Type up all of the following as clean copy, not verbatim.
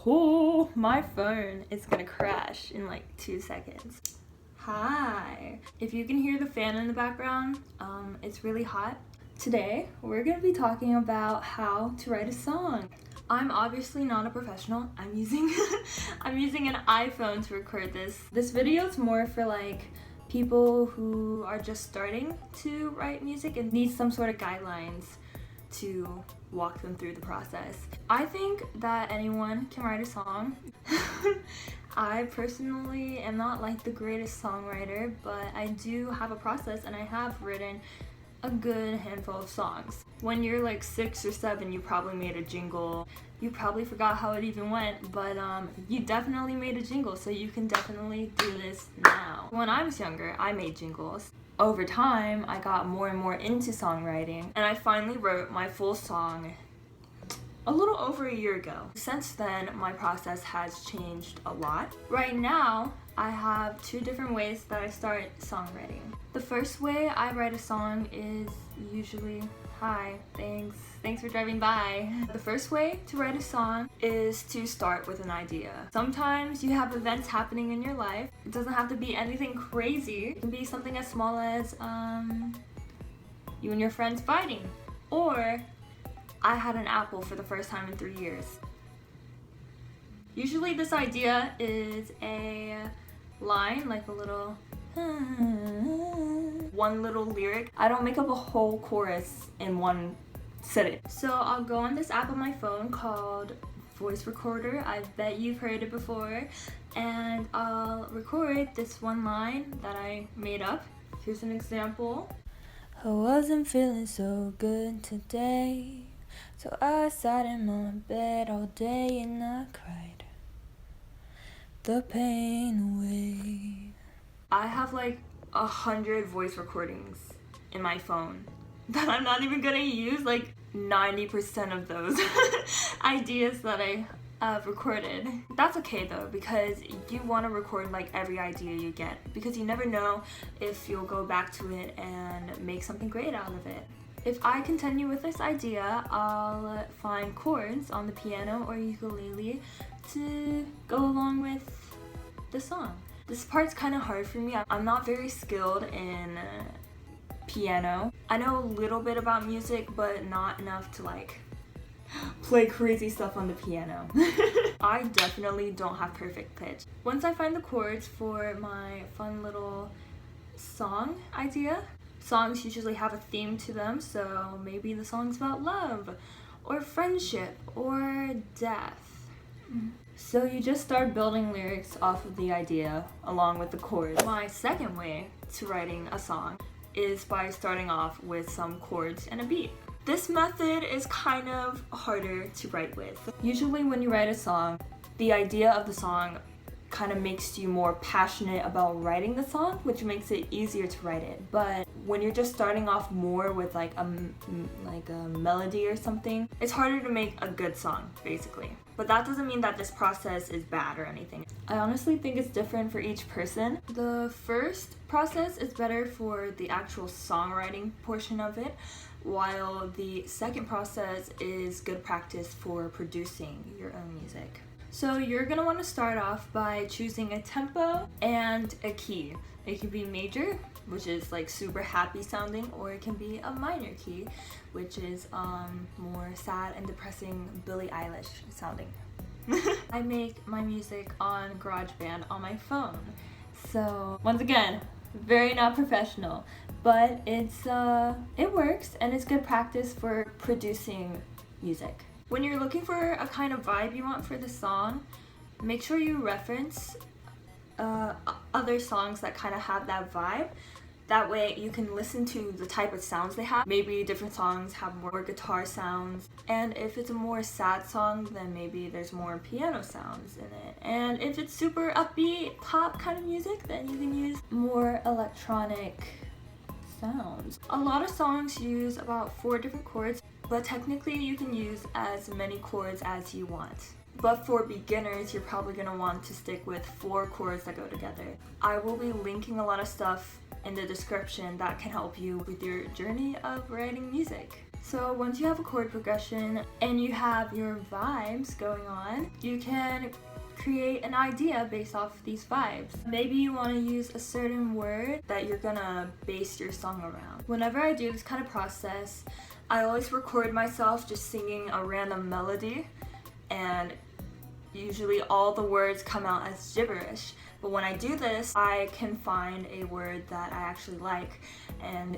Oh, my phone is gonna crash in like 2 seconds. Hi. If you can hear the fan in the background, it's really hot. Today, we're gonna be talking about how to write a song. I'm obviously not a professional. I'm using an iPhone to record this. This video is more for like people who are just starting to write music and need some sort of guidelines to walk them through the process. I think that anyone can write a song. I personally am not like the greatest songwriter, but I do have a process and I have written a good handful of songs. When you're like 6 or 7, you probably made a jingle. You probably forgot how it even went, but you definitely made a jingle, so you can definitely do this now. When I was younger, I made jingles. Over time, I got more and more into songwriting, and I finally wrote my full song a little over a year ago. Since then, my process has changed a lot. Right now, I have 2 different ways that I start songwriting. The first way I write a song is usually, hi, thanks for driving by. The first way to write a song is to start with an idea. Sometimes you have events happening in your life. It doesn't have to be anything crazy. It can be something as small as you and your friends fighting, or I had an apple for the first time in 3 years. Usually this idea is a line, like a little one little lyric. I don't make up a whole chorus in one sitting. So I'll go on this app on my phone called Voice Recorder. I bet you've heard it before. And I'll record this one line that I made up. Here's an example. I wasn't feeling so good today, so I sat in my bed all day and I cried the pain away. I have like 100 voice recordings in my phone that I'm not even gonna use. Like 90% of those ideas that I recorded. That's okay though, because you want to record like every idea you get, because you never know if you'll go back to it and make something great out of it. If I continue with this idea, I'll find chords on the piano or ukulele to go along with the song. This part's kind of hard for me. I'm not very skilled in piano. I know a little bit about music, but not enough to like play crazy stuff on the piano. I definitely don't have perfect pitch. Once I find the chords for my fun little song idea, songs usually have a theme to them, so maybe the song's about love or friendship or death. So you just start building lyrics off of the idea along with the chords. My second way to writing a song is by starting off with some chords and a beat. This method is kind of harder to write with. Usually when you write a song, the idea of the song kind of makes you more passionate about writing the song, which makes it easier to write it. But when you're just starting off more with like a melody or something, it's harder to make a good song, basically. But that doesn't mean that this process is bad or anything. I honestly think it's different for each person. The first process is better for the actual songwriting portion of it, while the second process is good practice for producing your own music. So you're gonna want to start off by choosing a tempo and a key. It can be major, which is like super happy sounding, or it can be a minor key, which is more sad and depressing Billie Eilish sounding. I make my music on GarageBand on my phone. So once again, very not professional, but it works and it's good practice for producing music. When you're looking for a kind of vibe you want for the song, make sure you reference other songs that kind of have that vibe. That way you can listen to the type of sounds they have. Maybe different songs have more guitar sounds. And if it's a more sad song, then maybe there's more piano sounds in it. And if it's super upbeat, pop kind of music, then you can use more electronic sounds. A lot of songs use about 4 different chords, but technically you can use as many chords as you want. But for beginners, you're probably going to want to stick with 4 chords that go together. I will be linking a lot of stuff in the description that can help you with your journey of writing music. So once you have a chord progression and you have your vibes going on, you can create an idea based off these vibes. Maybe you want to use a certain word that you're gonna base your song around. Whenever I do this kind of process, I always record myself just singing a random melody, and usually all the words come out as gibberish. But when I do this, I can find a word that I actually like and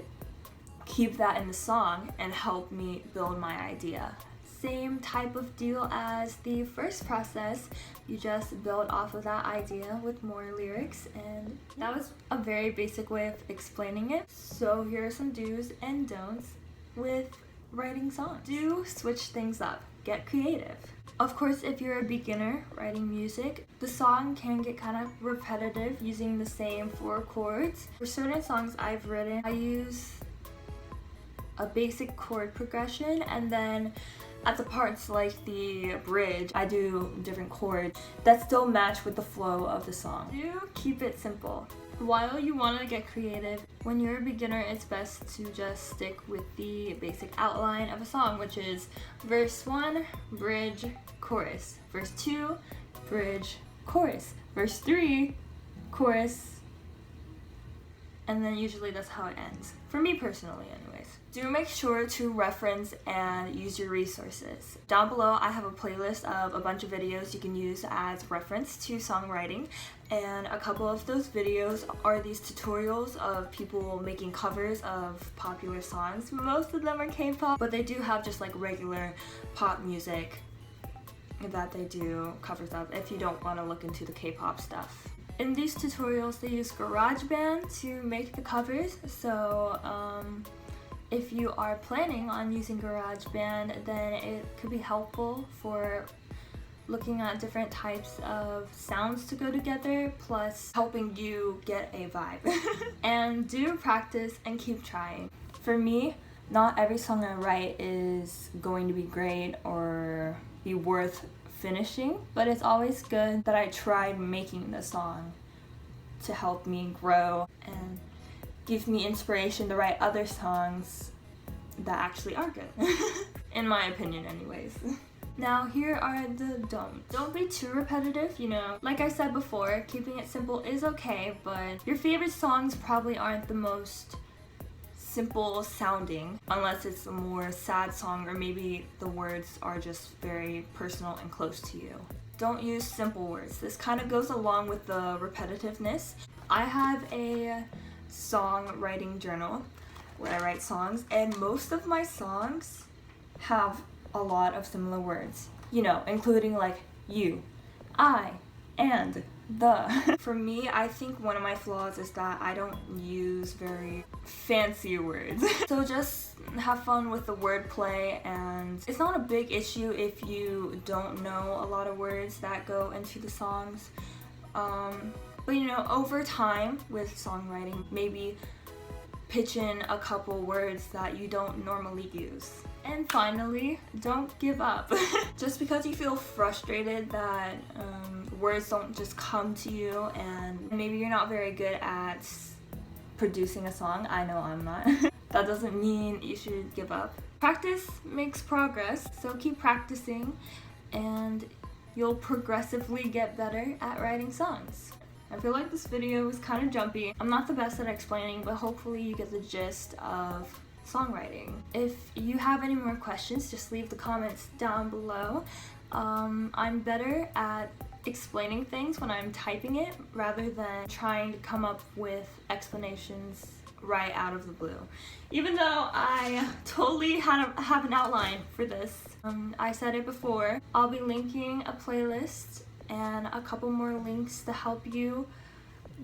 keep that in the song and help me build my idea. Same type of deal as the first process. You just build off of that idea with more lyrics, and that was a very basic way of explaining it. So here are some do's and don'ts with writing songs. Do switch things up. Get creative. Of course, if you're a beginner writing music, the song can get kind of repetitive using the same 4 chords. For certain songs I've written, I use a basic chord progression, and then at the parts like the bridge, I do different chords that still match with the flow of the song. Do keep it simple. While you want to get creative, when you're a beginner, it's best to just stick with the basic outline of a song, which is verse 1, bridge, chorus. Verse 2, bridge, chorus. Verse 3, chorus. And then usually that's how it ends. For me personally, anyways. Do make sure to reference and use your resources. Down below, I have a playlist of a bunch of videos you can use as reference to songwriting. And a couple of those videos are these tutorials of people making covers of popular songs. Most of them are K-pop, but they do have just like regular pop music that they do covers of if you don't want to look into the K-pop stuff. In these tutorials, they use GarageBand to make the covers, so if you are planning on using GarageBand, then it could be helpful for looking at different types of sounds to go together, plus helping you get a vibe. And do practice and keep trying. For me, not every song I write is going to be great or be worth finishing, but it's always good that I tried making the song to help me grow and give me inspiration to write other songs that actually are good. In my opinion anyways. Now here are the don'ts. Don't be too repetitive, you know. Like I said before, keeping it simple is okay, but your favorite songs probably aren't the most simple sounding unless it's a more sad song, or maybe the words are just very personal and close to you. Don't use simple words. This kind of goes along with the repetitiveness. I have a songwriting journal where I write songs, and most of my songs have a lot of similar words, you know, including like you, I, and the. For me, I think one of my flaws is that I don't use very fancy words. So just have fun with the wordplay, and it's not a big issue if you don't know a lot of words that go into the songs. But you know, over time with songwriting, maybe pitch in a couple words that you don't normally use. And finally, don't give up. Just because you feel frustrated that words don't just come to you, and maybe you're not very good at producing a song, I know I'm not, that doesn't mean you should give up. Practice makes progress, so keep practicing and you'll progressively get better at writing songs. I feel like this video was kind of jumpy. I'm not the best at explaining, but hopefully you get the gist of songwriting. If you have any more questions, just leave the comments down below. I'm better at explaining things when I'm typing it rather than trying to come up with explanations right out of the blue. Even though I totally have an outline for this. I said it before, I'll be linking a playlist and a couple more links to help you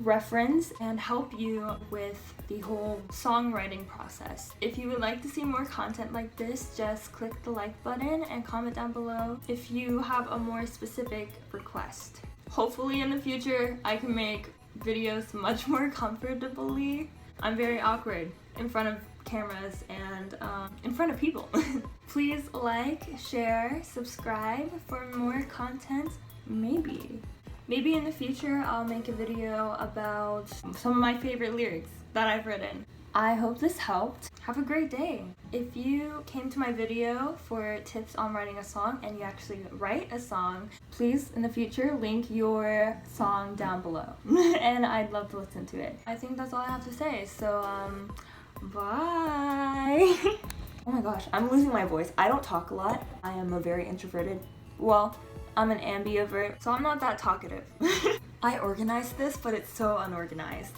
reference and help you with the whole songwriting process. If you would like to see more content like this, just click the like button and comment down below if you have a more specific request. Hopefully in the future I can make videos much more comfortably. I'm very awkward in front of cameras and in front of people. Please like, share, subscribe for more content. Maybe in the future I'll make a video about some of my favorite lyrics that I've written. I hope this helped. Have a great day. If you came to my video for tips on writing a song and you actually write a song, please in the future link your song down below and I'd love to listen to it. I think that's all I have to say, so bye. Oh my gosh, I'm losing my voice. I don't talk a lot. I am a very introverted, well, I'm an ambivert, so I'm not that talkative. I organized this, but it's so unorganized.